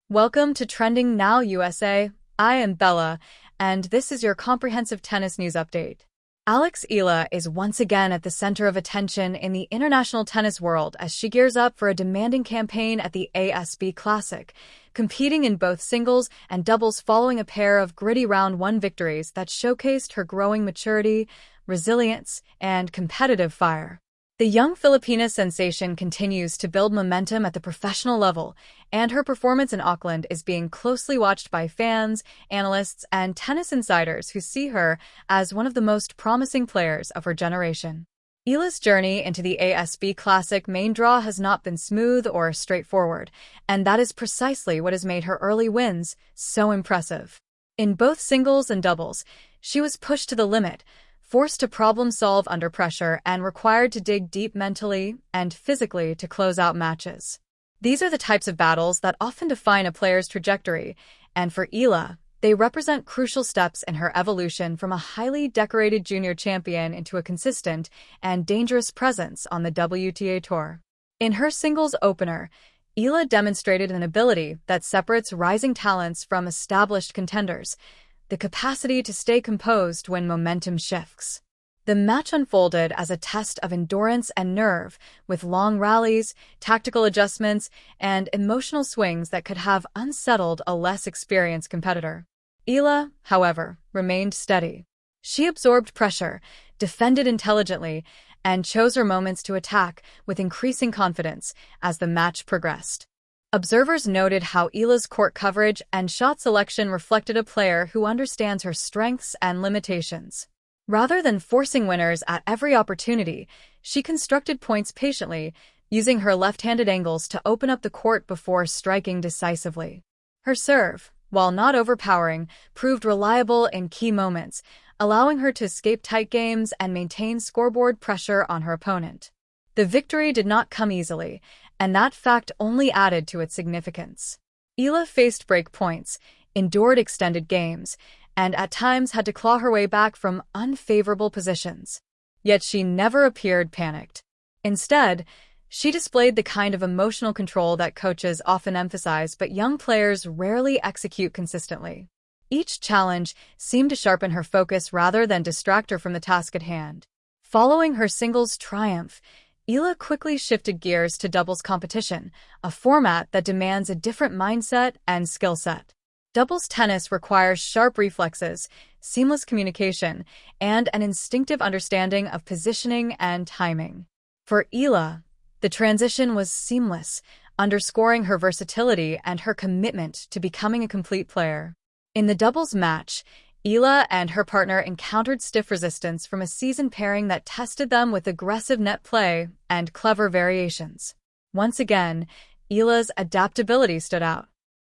Welcome to Trending Now USA. I am Bella, and this is your comprehensive tennis news update. Alex Eala is once again at the center of attention in the international tennis world as she gears up for a demanding campaign at the ASB Classic, competing in both singles and doubles following a pair of gritty round one victories that showcased her growing maturity, resilience, and competitive fire. The young Filipino sensation continues to build momentum at the professional level, and her performance in Auckland is being closely watched by fans, analysts, and tennis insiders who see her as one of the most promising players of her generation. Eala's journey into the ASB Classic main draw has not been smooth or straightforward, and that is precisely what has made her early wins so impressive. In both singles and doubles, she was pushed to the limit, forced to problem-solve under pressure, and required to dig deep mentally and physically to close out matches. These are the types of battles that often define a player's trajectory, and for Eala, they represent crucial steps in her evolution from a highly decorated junior champion into a consistent and dangerous presence on the WTA Tour. In her singles opener, Eala demonstrated an ability that separates rising talents from established contenders, the capacity to stay composed when momentum shifts. The match unfolded as a test of endurance and nerve, with long rallies, tactical adjustments, and emotional swings that could have unsettled a less experienced competitor. Eala, however, remained steady. She absorbed pressure, defended intelligently, and chose her moments to attack with increasing confidence as the match progressed. Observers noted how Eala's court coverage and shot selection reflected a player who understands her strengths and limitations. Rather than forcing winners at every opportunity, she constructed points patiently, using her left-handed angles to open up the court before striking decisively. Her serve, while not overpowering, proved reliable in key moments, allowing her to escape tight games and maintain scoreboard pressure on her opponent. The victory did not come easily, and that fact only added to its significance. Eala faced break points, endured extended games, and at times had to claw her way back from unfavorable positions. Yet she never appeared panicked. Instead, she displayed the kind of emotional control that coaches often emphasize but young players rarely execute consistently. Each challenge seemed to sharpen her focus rather than distract her from the task at hand. Following her singles triumph, Eala quickly shifted gears to doubles competition, a format that demands a different mindset and skill set. Doubles tennis requires sharp reflexes, seamless communication, and an instinctive understanding of positioning and timing. For Eala, the transition was seamless, underscoring her versatility and her commitment to becoming a complete player. In the doubles match, Eala and her partner encountered stiff resistance from a seasoned pairing that tested them with aggressive net play and clever variations. Once again, Eala's adaptability stood out.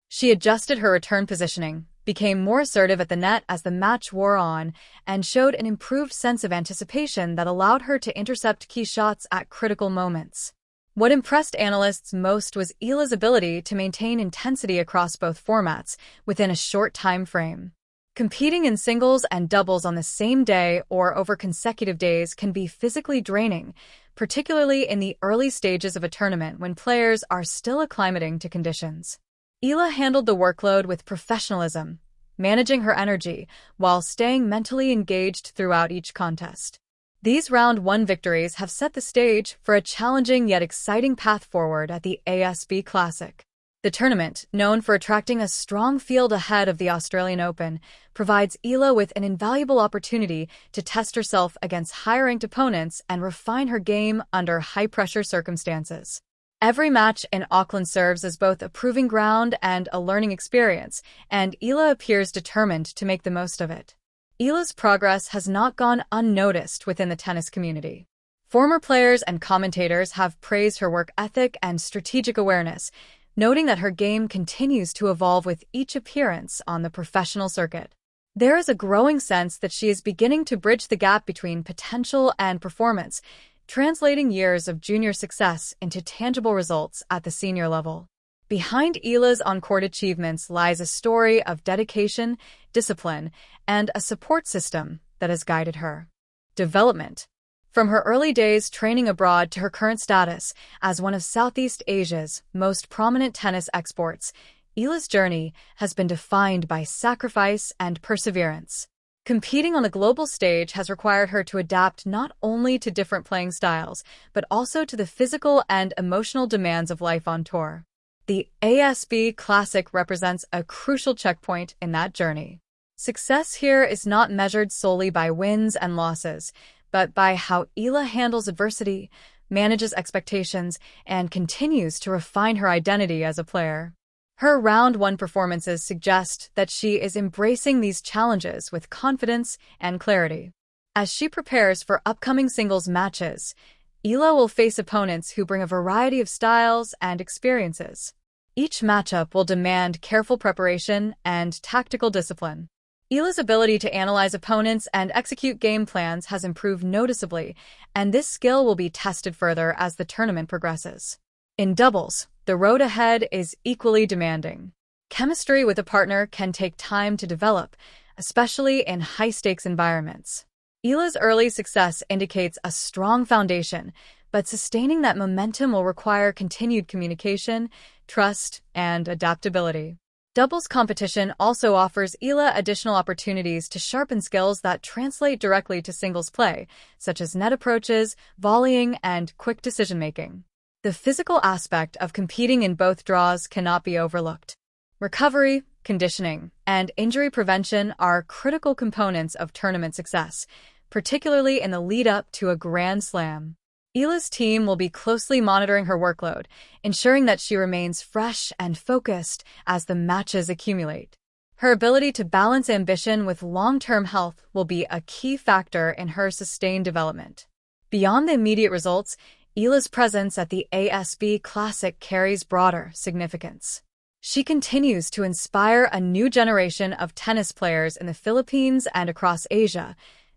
She adjusted her return positioning, became more assertive at the net as the match wore on, and showed an improved sense of anticipation that allowed her to intercept key shots at critical moments. What impressed analysts most was Eala's ability to maintain intensity across both formats within a short time frame. Competing in singles and doubles on the same day or over consecutive days can be physically draining, particularly in the early stages of a tournament when players are still acclimating to conditions. Eala handled the workload with professionalism, managing her energy while staying mentally engaged throughout each contest. These round one victories have set the stage for a challenging yet exciting path forward at the ASB Classic. The tournament, known for attracting a strong field ahead of the Australian Open, provides Eala with an invaluable opportunity to test herself against higher-ranked opponents and refine her game under high-pressure circumstances. Every match in Auckland serves as both a proving ground and a learning experience, and Eala appears determined to make the most of it. Eala's progress has not gone unnoticed within the tennis community. Former players and commentators have praised her work ethic and strategic awareness, noting that her game continues to evolve with each appearance on the professional circuit. There is a growing sense that she is beginning to bridge the gap between potential and performance, translating years of junior success into tangible results at the senior level. Behind Eala's on-court achievements lies a story of dedication, discipline, and a support system that has guided her development. From her early days training abroad to her current status as one of Southeast Asia's most prominent tennis exports, Eala's journey has been defined by sacrifice and perseverance. Competing on the global stage has required her to adapt not only to different playing styles, but also to the physical and emotional demands of life on tour. The ASB Classic represents a crucial checkpoint in that journey. Success here is not measured solely by wins and losses, but by how Eala handles adversity, manages expectations, and continues to refine her identity as a player. Her Round 1 performances suggest that she is embracing these challenges with confidence and clarity. As she prepares for upcoming singles matches, Eala will face opponents who bring a variety of styles and experiences. Each matchup will demand careful preparation and tactical discipline. Eala's ability to analyze opponents and execute game plans has improved noticeably, and this skill will be tested further as the tournament progresses. In doubles, the road ahead is equally demanding. Chemistry with a partner can take time to develop, especially in high-stakes environments. Eala's early success indicates a strong foundation, but sustaining that momentum will require continued communication, trust, and adaptability. Doubles competition also offers Eala additional opportunities to sharpen skills that translate directly to singles play, such as net approaches, volleying, and quick decision-making. The physical aspect of competing in both draws cannot be overlooked. Recovery, conditioning, and injury prevention are critical components of tournament success, particularly in the lead-up to a Grand Slam. Eala's team will be closely monitoring her workload, ensuring that she remains fresh and focused as the matches accumulate. Her ability to balance ambition with long-term health will be a key factor in her sustained development. Beyond the immediate results, Eala's presence at the ASB Classic carries broader significance. She continues to inspire a new generation of tennis players in the Philippines and across Asia,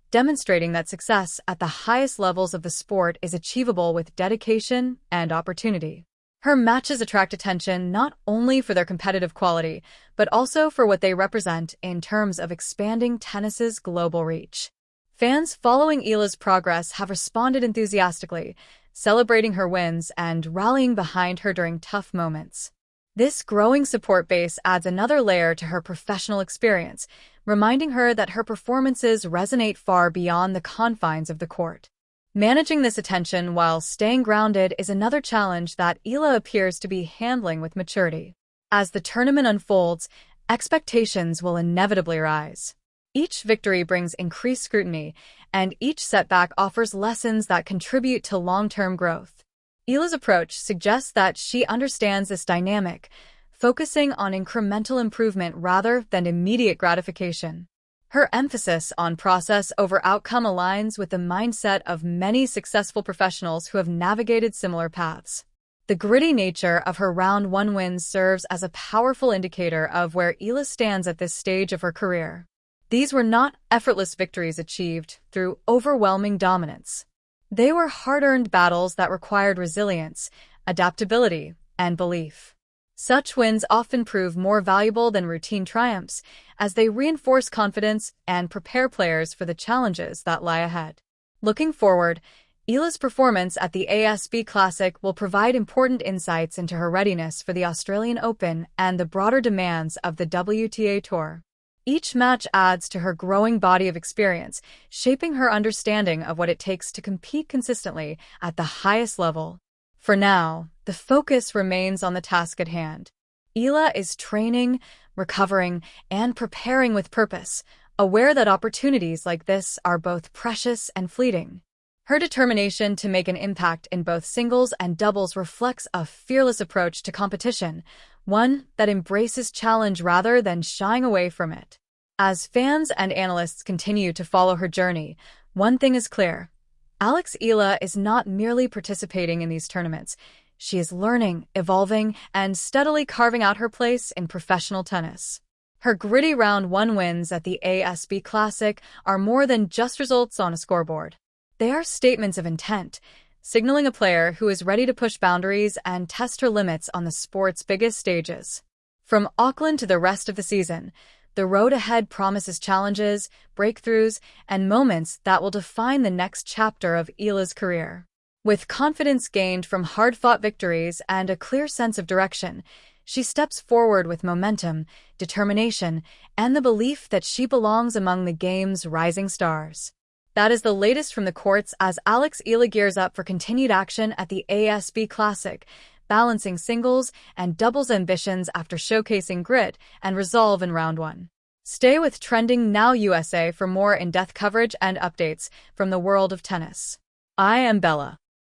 demonstrating that success at the highest levels of the sport is achievable with dedication and opportunity. Her matches attract attention not only for their competitive quality, but also for what they represent in terms of expanding tennis's global reach. Fans following Eala's progress have responded enthusiastically, celebrating her wins and rallying behind her during tough moments. This growing support base adds another layer to her professional experience, reminding her that her performances resonate far beyond the confines of the court. Managing this attention while staying grounded is another challenge that Eala appears to be handling with maturity. As the tournament unfolds, expectations will inevitably rise. Each victory brings increased scrutiny, and each setback offers lessons that contribute to long-term growth. Eala's approach suggests that she understands this dynamic, focusing on incremental improvement rather than immediate gratification. Her emphasis on process over outcome aligns with the mindset of many successful professionals who have navigated similar paths. The gritty nature of her Round 1 wins serves as a powerful indicator of where Eala stands at this stage of her career. These were not effortless victories achieved through overwhelming dominance. They were hard-earned battles that required resilience, adaptability, and belief. Such wins often prove more valuable than routine triumphs, as they reinforce confidence and prepare players for the challenges that lie ahead. Looking forward, Eala's performance at the ASB Classic will provide important insights into her readiness for the Australian Open and the broader demands of the WTA Tour. Each match adds to her growing body of experience, shaping her understanding of what it takes to compete consistently at the highest level. For now, the focus remains on the task at hand. Eala is training, recovering, and preparing with purpose, aware that opportunities like this are both precious and fleeting. Her determination to make an impact in both singles and doubles reflects a fearless approach to competition, one that embraces challenge rather than shying away from it. As fans and analysts continue to follow her journey, one thing is clear. Alex Eala is not merely participating in these tournaments. She is learning, evolving, and steadily carving out her place in professional tennis. Her gritty Round 1 wins at the ASB Classic are more than just results on a scoreboard. They are statements of intent, signaling a player who is ready to push boundaries and test her limits on the sport's biggest stages. From Auckland to the rest of the season, the road ahead promises challenges, breakthroughs, and moments that will define the next chapter of Eala's career. With confidence gained from hard-fought victories and a clear sense of direction, She steps forward with momentum, determination, and the belief that she belongs among the game's rising stars. That is the latest from the courts as Alex Eala gears up for continued action at the ASB Classic, balancing singles and doubles ambitions after showcasing grit and resolve in round one. Stay with Trending Now USA for more in-depth coverage and updates from the world of tennis. I am Bella.